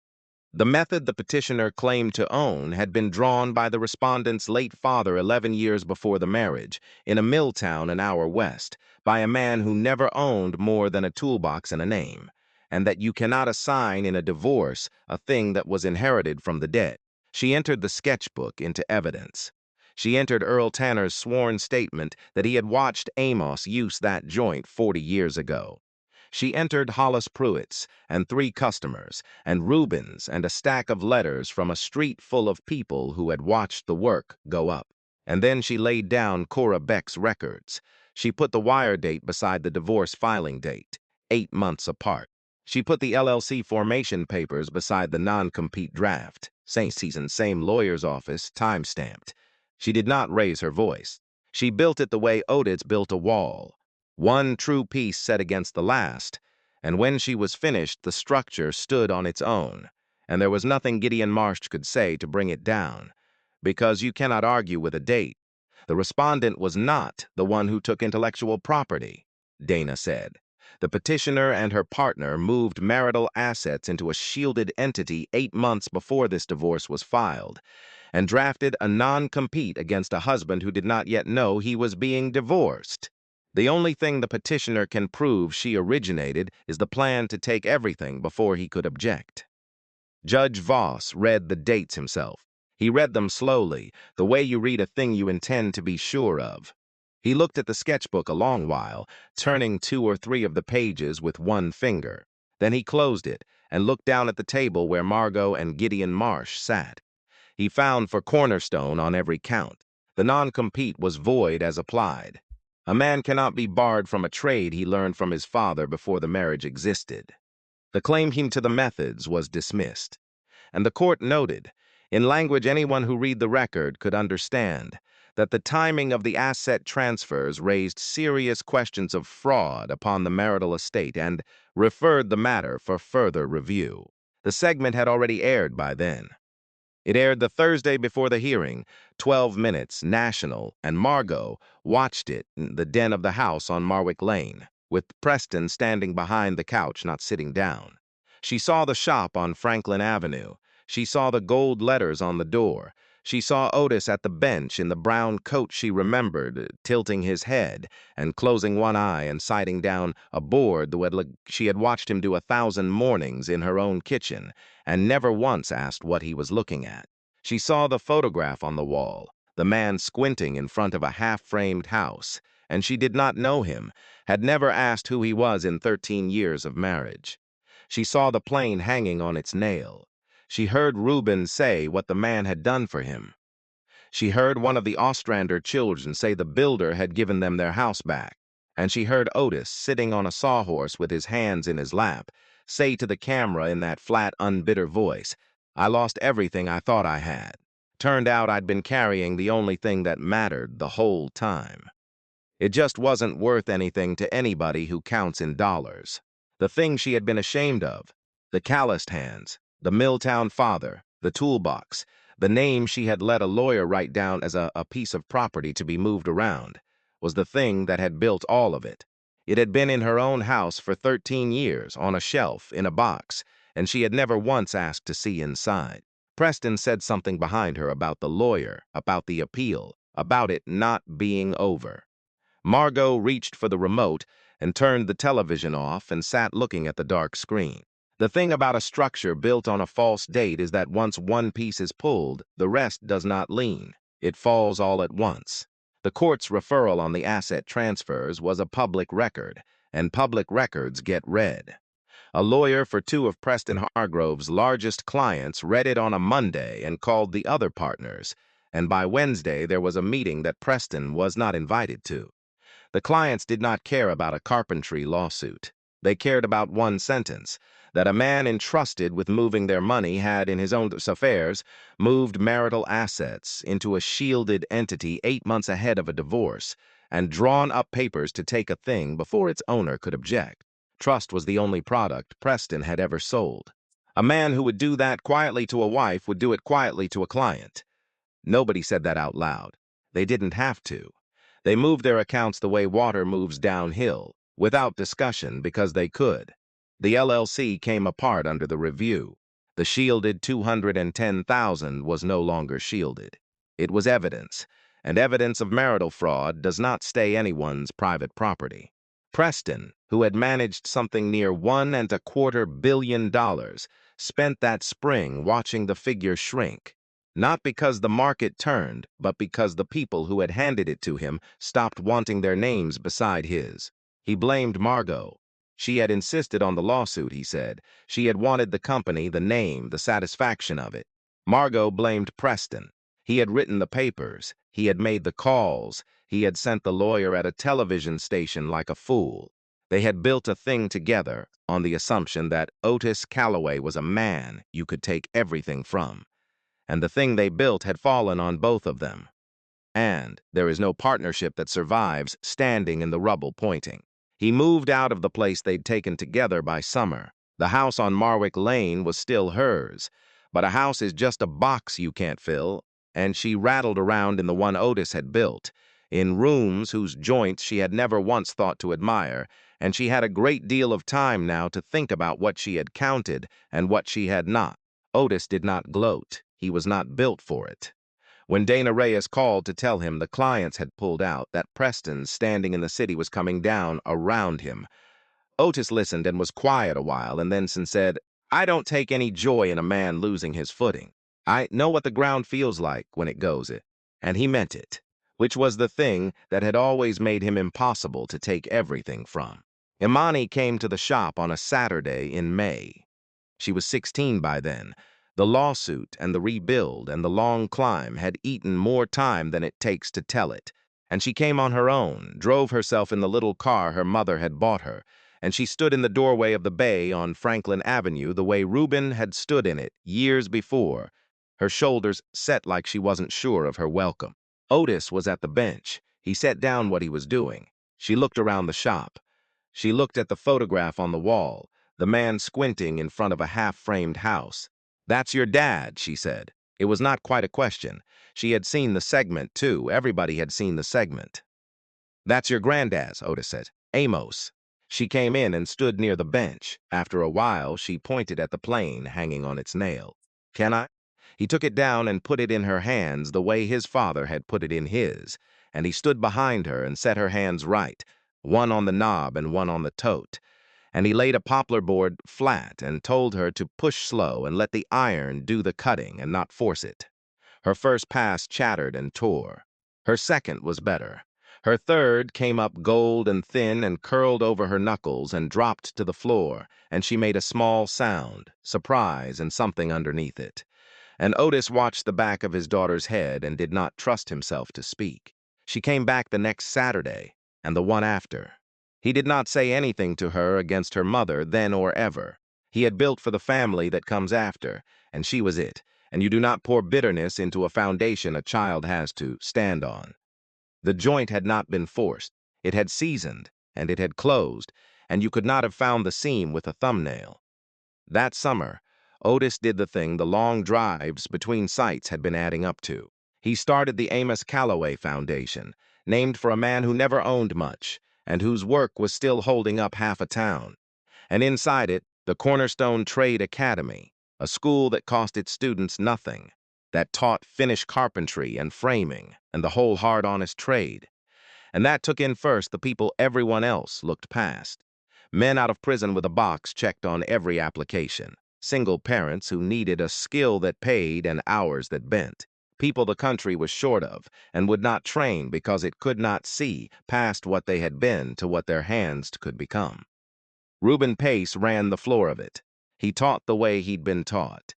"the method the petitioner claimed to own had been drawn by the respondent's late father 11 years before the marriage, in a mill town an hour west, by a man who never owned more than a toolbox and a name, and that you cannot assign in a divorce a thing that was inherited from the dead." She entered the sketchbook into evidence. She entered Earl Tanner's sworn statement that he had watched Amos use that joint 40 years ago. She entered Hollis Pruitt's and 3 customers, and Rubens and a stack of letters from a street full of people who had watched the work go up. And then she laid down Cora Beck's records. She put the wire date beside the divorce filing date, 8 months apart. She put the LLC formation papers beside the non-compete draft, same season, same lawyer's office, time-stamped. She did not raise her voice. She built it the way Otis built a wall, one true piece set against the last, and when she was finished, the structure stood on its own, and there was nothing Gideon Marsh could say to bring it down, because you cannot argue with a date. The respondent was not the one who took intellectual property, Dana said. The petitioner and her partner moved marital assets into a shielded entity 8 months before this divorce was filed, and drafted a non-compete against a husband who did not yet know he was being divorced. The only thing the petitioner can prove she originated is the plan to take everything before he could object. Judge Voss read the dates himself. He read them slowly, the way you read a thing you intend to be sure of. He looked at the sketchbook a long while, turning 2 or 3 of the pages with one finger. Then he closed it and looked down at the table where Margot and Gideon Marsh sat. He found for Cornerstone on every count. The non-compete was void as applied. A man cannot be barred from a trade he learned from his father before the marriage existed. The claim to the methods was dismissed, and the court noted, in language anyone who read the record could understand, that the timing of the asset transfers raised serious questions of fraud upon the marital estate and referred the matter for further review. The segment had already aired by then. It aired the Thursday before the hearing, 12 minutes, national, and Margot watched it in the den of the house on Marwick Lane, with Preston standing behind the couch, not sitting down. She saw the shop on Franklin Avenue. She saw the gold letters on the door. She saw Otis at the bench in the brown coat she remembered, tilting his head and closing one eye and sighting down a board she had watched him do 1,000 mornings in her own kitchen, and never once asked what he was looking at. She saw the photograph on the wall, the man squinting in front of a half-framed house, and she did not know him, had never asked who he was in 13 years of marriage. She saw the plane hanging on its nail. She heard Reuben say what the man had done for him. She heard one of the Ostrander children say the builder had given them their house back, and she heard Otis, sitting on a sawhorse with his hands in his lap, say to the camera in that flat, unbitter voice, "I lost everything I thought I had. Turned out I'd been carrying the only thing that mattered the whole time. It just wasn't worth anything to anybody who counts in dollars." The thing she had been ashamed of, the calloused hands, the Milltown father, the toolbox, the name she had let a lawyer write down as a piece of property to be moved around, was the thing that had built all of it. It had been in her own house for 13 years, on a shelf, in a box, and she had never once asked to see inside. Preston said something behind her about the lawyer, about the appeal, about it not being over. Margot reached for the remote and turned the television off and sat looking at the dark screen. The thing about a structure built on a false date is that once one piece is pulled, the rest does not lean. It falls all at once. The court's referral on the asset transfers was a public record, and public records get read. A lawyer for two of Preston Hargrove's largest clients read it on a Monday and called the other partners, and by Wednesday there was a meeting that Preston was not invited to. The clients did not care about a carpentry lawsuit. They cared about one sentence, that a man entrusted with moving their money had, in his own affairs, moved marital assets into a shielded entity 8 months ahead of a divorce and drawn up papers to take a thing before its owner could object. Trust was the only product Preston had ever sold. A man who would do that quietly to a wife would do it quietly to a client. Nobody said that out loud. They didn't have to. They moved their accounts the way water moves downhill, without discussion, because they could. The LLC came apart under the review. The shielded $210,000 was no longer shielded. It was evidence, and evidence of marital fraud does not stay anyone's private property. Preston, who had managed something near $1.25 billion, spent that spring watching the figure shrink. Not because the market turned, but because the people who had handed it to him stopped wanting their names beside his. He blamed Margot. She had insisted on the lawsuit, he said. She had wanted the company, the name, the satisfaction of it. Margot blamed Preston. He had written the papers. He had made the calls. He had sent the lawyer at a television station like a fool. They had built a thing together on the assumption that Otis Calloway was a man you could take everything from. And the thing they built had fallen on both of them. And there is no partnership that survives standing in the rubble pointing. He moved out of the place they'd taken together by summer. The house on Marwick Lane was still hers, but a house is just a box you can't fill, and she rattled around in the one Otis had built, in rooms whose joints she had never once thought to admire, and she had a great deal of time now to think about what she had counted and what she had not. Otis did not gloat. He was not built for it. When Dana Reyes called to tell him the clients had pulled out, that Preston, standing in the city, was coming down around him, Otis listened and was quiet a while, and then said, "I don't take any joy in a man losing his footing. I know what the ground feels like when it goes it." And he meant it, which was the thing that had always made him impossible to take everything from. Imani came to the shop on a Saturday in May. She was 16 by then. The lawsuit and the rebuild and the long climb had eaten more time than it takes to tell it, and she came on her own, drove herself in the little car her mother had bought her, and she stood in the doorway of the bay on Franklin Avenue the way Reuben had stood in it years before, her shoulders set like she wasn't sure of her welcome. Otis was at the bench. He set down what he was doing. She looked around the shop. She looked at the photograph on the wall, the man squinting in front of a half-framed house. "That's your dad," she said. It was not quite a question. She had seen the segment, too. Everybody had seen the segment. "That's your granddad's," Otis said. "Amos." She came in and stood near the bench. After a while, she pointed at the plane hanging on its nail. "Can I?" He took it down and put it in her hands the way his father had put it in his, and he stood behind her and set her hands right, one on the knob and one on the tote. And he laid a poplar board flat and told her to push slow and let the iron do the cutting and not force it. Her first pass chattered and tore. Her second was better. Her third came up gold and thin and curled over her knuckles and dropped to the floor, and she made a small sound, surprise and something underneath it. And Otis watched the back of his daughter's head and did not trust himself to speak. She came back the next Saturday, and the one after. He did not say anything to her against her mother then or ever. He had built for the family that comes after, and she was it, and you do not pour bitterness into a foundation a child has to stand on. The joint had not been forced. It had seasoned, and it had closed, and you could not have found the seam with a thumbnail. That summer, Otis did the thing the long drives between sites had been adding up to. He started the Amos Calloway Foundation, named for a man who never owned much, and whose work was still holding up half a town. And inside it, The Cornerstone Trade Academy, a school that cost its students nothing, that taught finish carpentry and framing and the whole hard, honest trade. And that took in first the people everyone else looked past. Men out of prison with a box checked on every application. Single parents who needed a skill that paid and hours that bent. People the country was short of and would not train because it could not see past what they had been to what their hands could become. Reuben Pace ran the floor of it. He taught the way he'd been taught.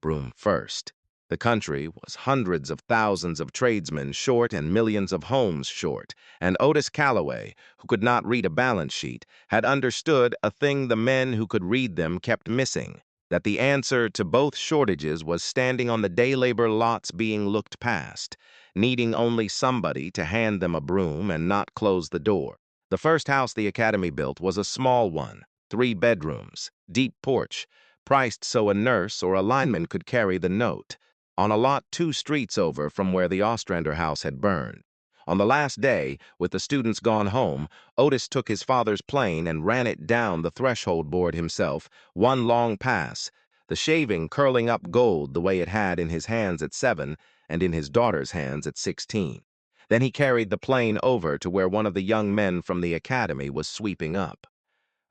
Broom first. The country was hundreds of thousands of tradesmen short and millions of homes short, and Otis Calloway, who could not read a balance sheet, had understood a thing the men who could read them kept missing, that the answer to both shortages was standing on the day labor lots being looked past, needing only somebody to hand them a broom and not close the door. The first house the academy built was a small one, 3 bedrooms, deep porch, priced so a nurse or a lineman could carry the note, on a lot 2 streets over from where the Ostrander house had burned. On the last day, with the students gone home, Otis took his father's plane and ran it down the threshold board himself, one long pass, the shaving curling up gold the way it had in his hands at 7 and in his daughter's hands at 16. Then he carried the plane over to where one of the young men from the academy was sweeping up.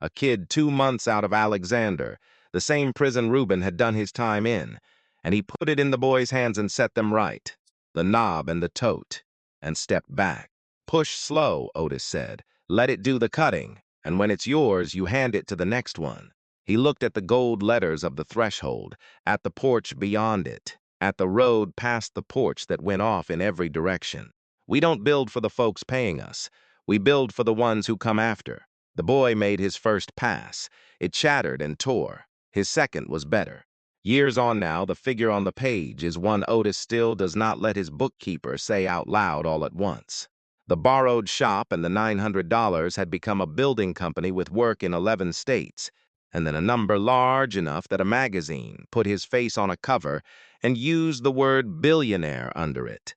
A kid 2 months out of Alexander, the same prison Reuben had done his time in, and he put it in the boy's hands and set them right, the knob and the tote, and stepped back. "Push slow," Otis said. "Let it do the cutting, and when it's yours, you hand it to the next one." He looked at the gold letters of the threshold, at the porch beyond it, at the road past the porch that went off in every direction. "We don't build for the folks paying us. We build for the ones who come after." The boy made his first pass. It shattered and tore. His second was better. Years on now, the figure on the page is one Otis still does not let his bookkeeper say out loud all at once. The borrowed shop and the $900 had become a building company with work in 11 states, and then a number large enough that a magazine put his face on a cover and used the word billionaire under it.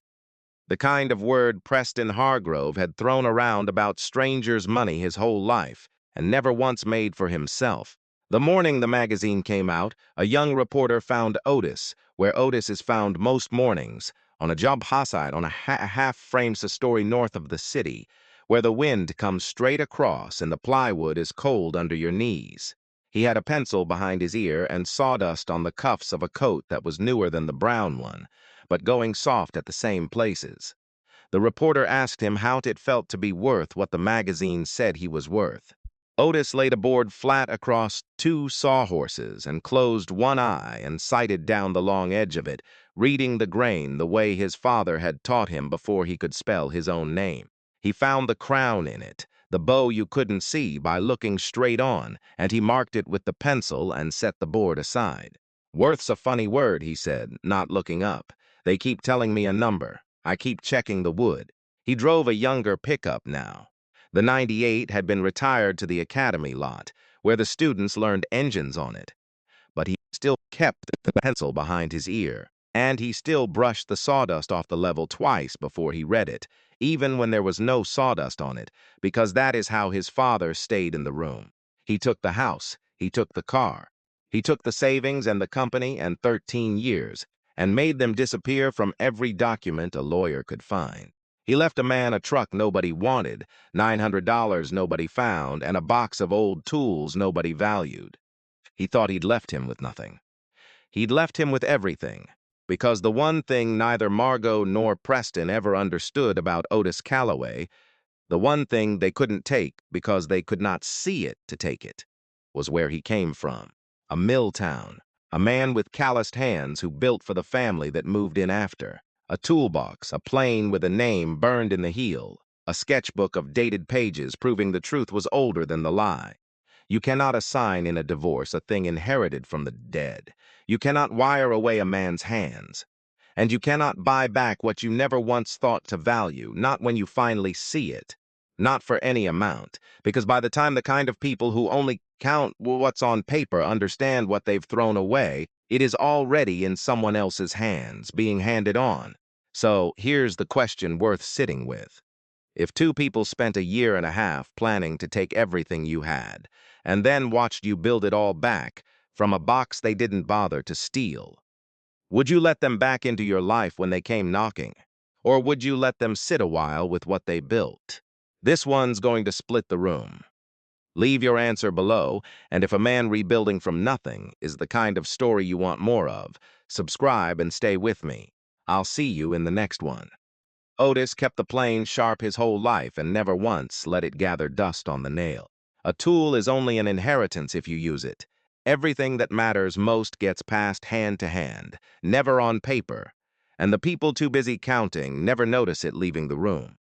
The kind of word Preston Hargrove had thrown around about strangers' money his whole life, and never once made for himself. The morning the magazine came out, a young reporter found Otis, where Otis is found most mornings, on a job site on a half-frames a story north of the city, where the wind comes straight across and the plywood is cold under your knees. He had a pencil behind his ear and sawdust on the cuffs of a coat that was newer than the brown one, but going soft at the same places. The reporter asked him how it felt to be worth what the magazine said he was worth. Otis laid a board flat across 2 sawhorses and closed one eye and sighted down the long edge of it, reading the grain the way his father had taught him before he could spell his own name. He found the crown in it, the bow you couldn't see by looking straight on, and he marked it with the pencil and set the board aside. "Worth's a funny word," he said, not looking up. "They keep telling me a number. I keep checking the wood." He drove a younger pickup now. The 98 had been retired to the academy lot, where the students learned engines on it. But he still kept the pencil behind his ear, and he still brushed the sawdust off the level twice before he read it, even when there was no sawdust on it, because that is how his father stayed in the room. He took the house, he took the car, he took the savings and the company and 13 years, and made them disappear from every document a lawyer could find. He left a man a truck nobody wanted, $900 nobody found, and a box of old tools nobody valued. He thought he'd left him with nothing. He'd left him with everything, because the one thing neither Margot nor Preston ever understood about Otis Calloway, the one thing they couldn't take because they could not see it to take it, was where he came from. A mill town, a man with calloused hands who built for the family that moved in after, a toolbox, a plane with a name burned in the heel, a sketchbook of dated pages proving the truth was older than the lie. You cannot assign in a divorce a thing inherited from the dead. You cannot wire away a man's hands. And you cannot buy back what you never once thought to value, not when you finally see it. Not for any amount, because by the time the kind of people who only count what's on paper understand what they've thrown away, it is already in someone else's hands, being handed on. So here's the question worth sitting with. If two people spent a year and a half planning to take everything you had, and then watched you build it all back from a box they didn't bother to steal, would you let them back into your life when they came knocking? Or would you let them sit a while with what they built? This one's going to split the room. Leave your answer below, and if a man rebuilding from nothing is the kind of story you want more of, subscribe and stay with me. I'll see you in the next one. Otis kept the plane sharp his whole life and never once let it gather dust on the nail. A tool is only an inheritance if you use it. Everything that matters most gets passed hand to hand, never on paper, and the people too busy counting never notice it leaving the room.